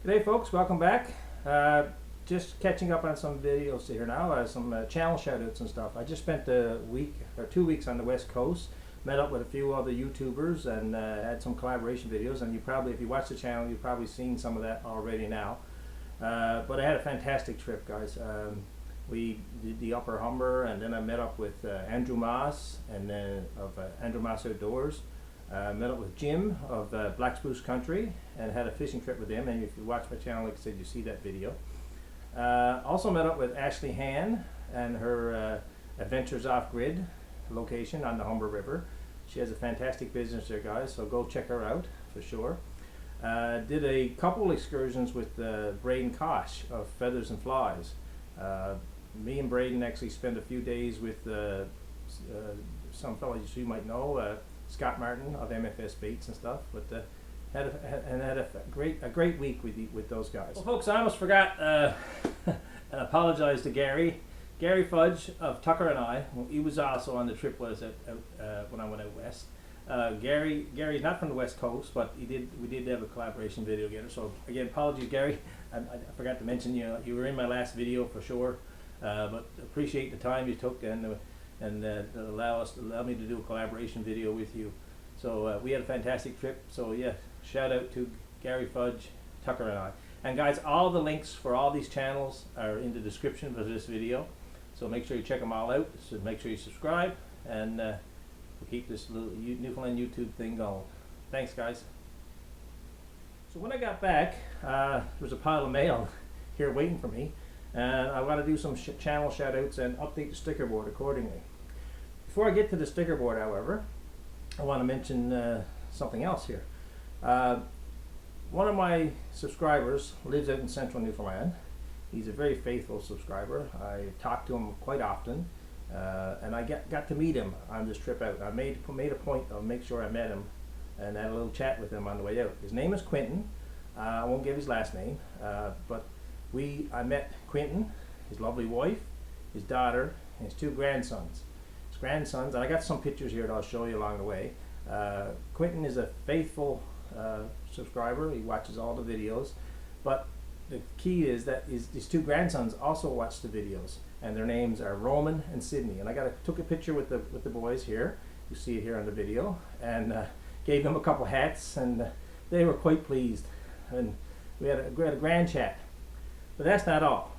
G'day folks, welcome back. Just catching up on some videos here now, some channel shoutouts and stuff. I just spent a week or 2 weeks on the West Coast, met up with a few other YouTubers and had some collaboration videos, and you probably, if you watch the channel, you've probably seen some of that already now. But I had a fantastic trip, guys. We did the Upper Humber, and then I met up with Andrew Moss and of Andrew Moss Outdoors. Met up with Jim of Black Spruce Country and had a fishing trip with him, and if you watch my channel, like I said, you see that video. Also met up with Ashley Hann and her Adventures Off-Grid location on the Humber River. She has a fantastic business there, guys, so go check her out for sure. Did a couple excursions with Braden Kosh of Feathers and Flies. Me and Braden actually spent a few days with some fellows you might know, Scott Martin of MFS Baits and stuff, but had a great week with those guys. Well, folks, I almost forgot and apologize to Gary Fudge of Tucker and I. He was also on the trip with us when I went out west. Gary's not from the West Coast, but we did have a collaboration video together. So again, apologies, Gary. I forgot to mention you were in my last video for sure, but appreciate the time you took and allow me to do a collaboration video with you. So we had a fantastic trip. So yeah, shout out to Gary Fudge, Tucker and I. And guys, all the links for all these channels are in the description for this video. So make sure you check them all out. So make sure you subscribe, and we'll keep this little Newfoundland YouTube thing going. Thanks, guys. So when I got back, there was a pile of mail here waiting for me. And I want to do some channel shout outs and update the sticker board accordingly. Before I get to the sticker board, however, I want to mention something else here. One of my subscribers lives out in central Newfoundland. He's a very faithful subscriber. I talk to him quite often, and I got to meet him on this trip out. I made a point of make sure I met him and had a little chat with him on the way out. His name is Quentin. I won't give his last name, but I met Quentin, his lovely wife, his daughter, and his two grandsons. His grandsons, and I got some pictures here that I'll show you along the way. Quentin is a faithful subscriber. He watches all the videos, but the key is that his two grandsons also watch the videos, and their names are Roman and Sydney. And I took a picture with the boys here. You see it here on the video, and gave them a couple hats, and they were quite pleased. And we had a grand chat. But that's not all.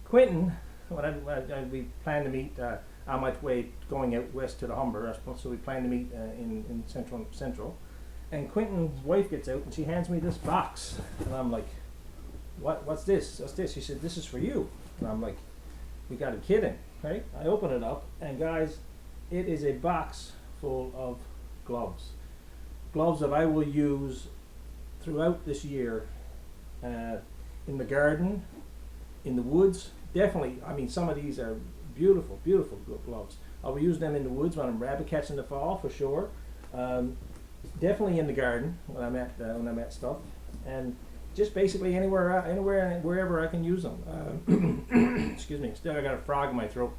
Quentin, we plan to meet on my way going out west to the Humber, so we plan to meet in Central. And Quentin's wife gets out and she hands me this box. And I'm like, what's this? What's this? She said, this is for you. And I'm like, you gotta be kidding, right? I open it up, and guys, it is a box full of gloves. Gloves that I will use throughout this year. In the garden, in the woods, definitely. I mean, some of these are beautiful, beautiful gloves. I'll be using them in the woods when I'm rabbit catching in the fall for sure. Definitely in the garden when I'm at stuff, and just basically wherever I can use them. Excuse me. Still, I got a frog in my throat.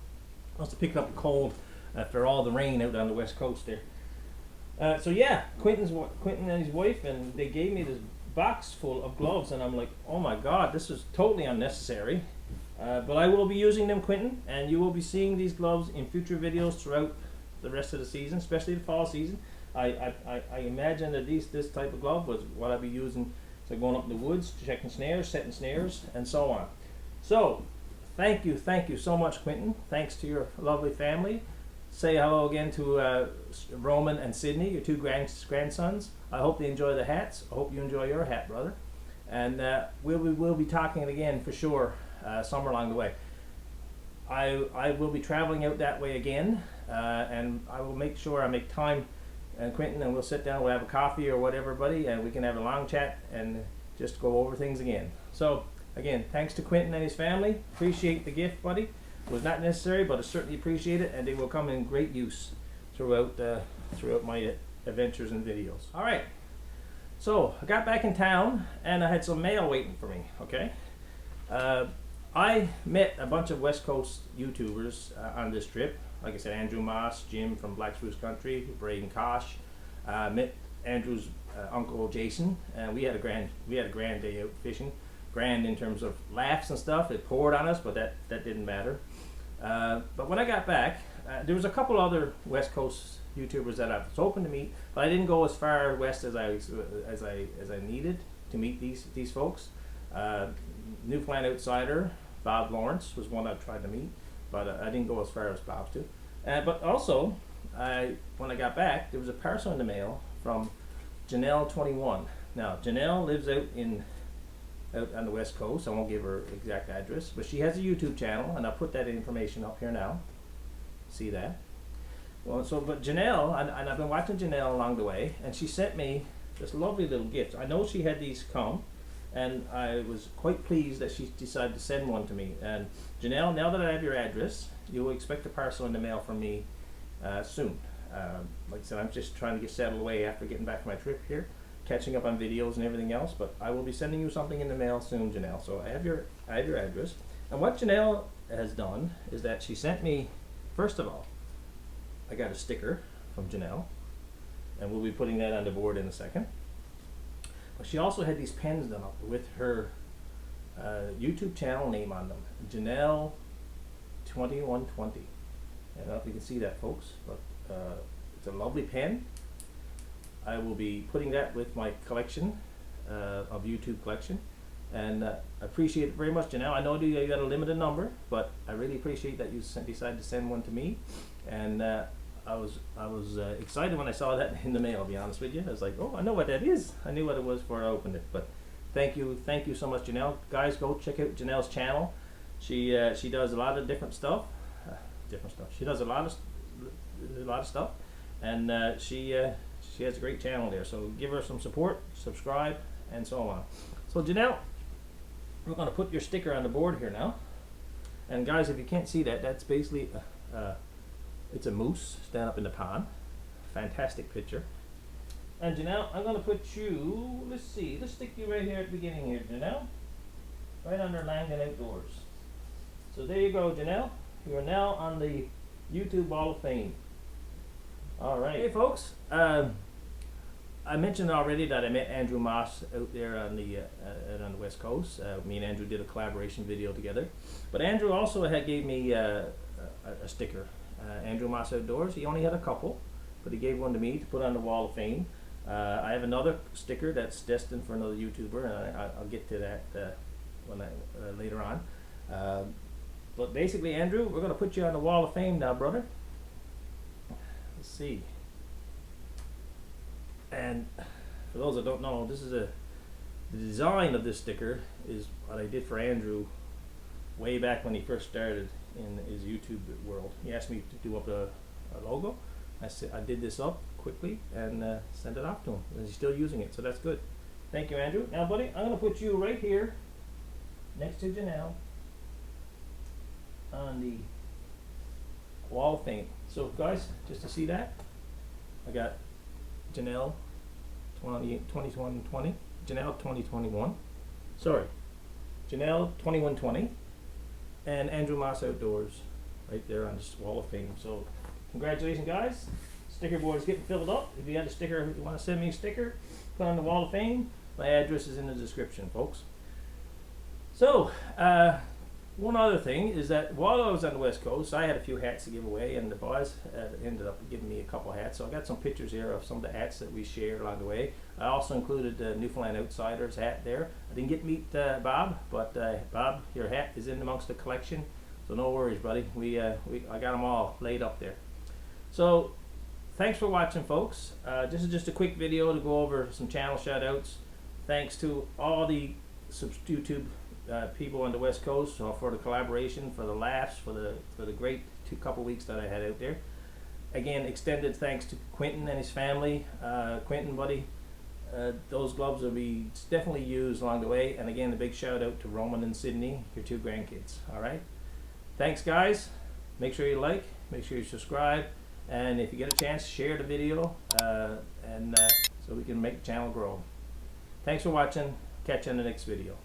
I must have picked up a cold after all the rain out on the west coast there. So yeah, Quentin and his wife, and they gave me this box full of gloves, and I'm like, oh my god, this is totally unnecessary, but I will be using them, Quentin, and you will be seeing these gloves in future videos throughout the rest of the season, especially the fall season. I imagine that this type of glove was what I'll be using, so going up in the woods, checking snares, setting snares, and so on. So thank you so much, Quentin. Thanks to your lovely family. Say hello again to Roman and Sydney, your two grandsons. I hope they enjoy the hats. I hope you enjoy your hat, brother. And we'll be talking again for sure somewhere along the way. I will be traveling out that way again, and I will make sure I make time, and Quentin, and we'll sit down, we'll have a coffee or whatever, buddy, and we can have a long chat and just go over things again. So again, thanks to Quentin and his family. Appreciate the gift, buddy. It was not necessary, but I certainly appreciate it, and they will come in great use throughout my adventures and videos. All right, so I got back in town, and I had some mail waiting for me. Okay, I met a bunch of West Coast YouTubers on this trip. Like I said, Andrew Moss, Jim from Black Spruce Country, Braden Kosh. Met Andrew's Uncle Jason, and we had a grand day out fishing. Grand in terms of laughs and stuff. It poured on us, but that didn't matter. But when I got back, there was a couple other West Coast YouTubers that I was hoping to meet, but I didn't go as far west as I needed to meet these folks. Newfoundland Outsider, Bob Lawrence was one I tried to meet, but I didn't go as far as Bob to. But also, when I got back, there was a parcel in the mail from Janelle21. Now, Janelle lives out on the West Coast. I won't give her exact address, but she has a YouTube channel, and I'll put that information up here now. See that? Well, but Janelle, and I've been watching Janelle along the way, and she sent me this lovely little gift. I know she had these come, and I was quite pleased that she decided to send one to me. And Janelle, now that I have your address, you will expect a parcel in the mail from me soon. Like I said, I'm just trying to get settled away after getting back from my trip here, catching up on videos and everything else, but I will be sending you something in the mail soon, Janelle. So I have your address. And what Janelle has done is that she sent me, first of all, I got a sticker from Janelle, and we'll be putting that on the board in a second. But she also had these pens done up with her YouTube channel name on them, Janelle 2120. I don't know if you can see that, folks, but it's a lovely pen. I will be putting that with my collection of YouTube collection, and I appreciate it very much, Janelle. I know you got a limited number, but I really appreciate that you decided to send one to me, and I was excited when I saw that in the mail. To be honest with you, I was like, oh, I know what that is. I knew what it was before I opened it. But thank you so much, Janelle. Guys, go check out Janelle's channel. She does a lot of different stuff. She does a lot of stuff, and she has a great channel there. So give her some support, subscribe, and so on. So Janelle, we're going to put your sticker on the board here now. And guys, if you can't see that, that's basically it's a moose standing up in the pond. Fantastic picture. And Janelle, I'm going to put you, let's stick you right here at the beginning here, Janelle. Right under Langdon Outdoors. So there you go, Janelle. You are now on the YouTube Hall of Fame. Alright. Hey folks, I mentioned already that I met Andrew Moss out there on the West Coast. Me and Andrew did a collaboration video together. But Andrew also gave me a sticker. Andrew Moss Outdoors. He only had a couple, but he gave one to me to put on the Wall of Fame. I have another sticker that's destined for another YouTuber, and I'll get to that later on. But basically, Andrew, we're going to put you on the Wall of Fame now, brother. Let's see. And for those that don't know, the design of this sticker is what I did for Andrew way back when he first started in his YouTube world. He asked me to do up a logo. I did this up quickly and sent it off to him, and he's still using it, so that's good. Thank you, Andrew. Now, buddy, I'm going to put you right here next to Janelle on the Wall of Fame. So, guys, just to see that, I got Janelle 2020, Janelle 2021. Sorry, Janelle 2120. And Andrew Moss Outdoors right there on this Wall of Fame. So congratulations, guys. Sticker board is getting filled up. If you got a sticker, if you want to send me a sticker, put on the Wall of Fame. My address is in the description, folks. So one other thing is that while I was on the West Coast, I had a few hats to give away, and the boys ended up giving me a couple hats. So I got some pictures here of some of the hats that we shared along the way. I also included the Newfoundland Outsider's hat there. I didn't get to meet Bob, but Bob, your hat is in amongst the collection, so no worries, buddy. I got them all laid up there. So thanks for watching, folks. This is just a quick video to go over some channel shout outs. Thanks to all the YouTube people on the West Coast for the collaboration, for the laughs, for the great couple weeks that I had out there. Again, extended thanks to Quentin and his family. Quentin, buddy, those gloves will be definitely used along the way. And again, a big shout out to Roman and Sydney, your two grandkids. All right, thanks, guys. Make sure you like, make sure you subscribe, and if you get a chance, share the video, so we can make the channel grow. Thanks for watching. Catch you in the next video.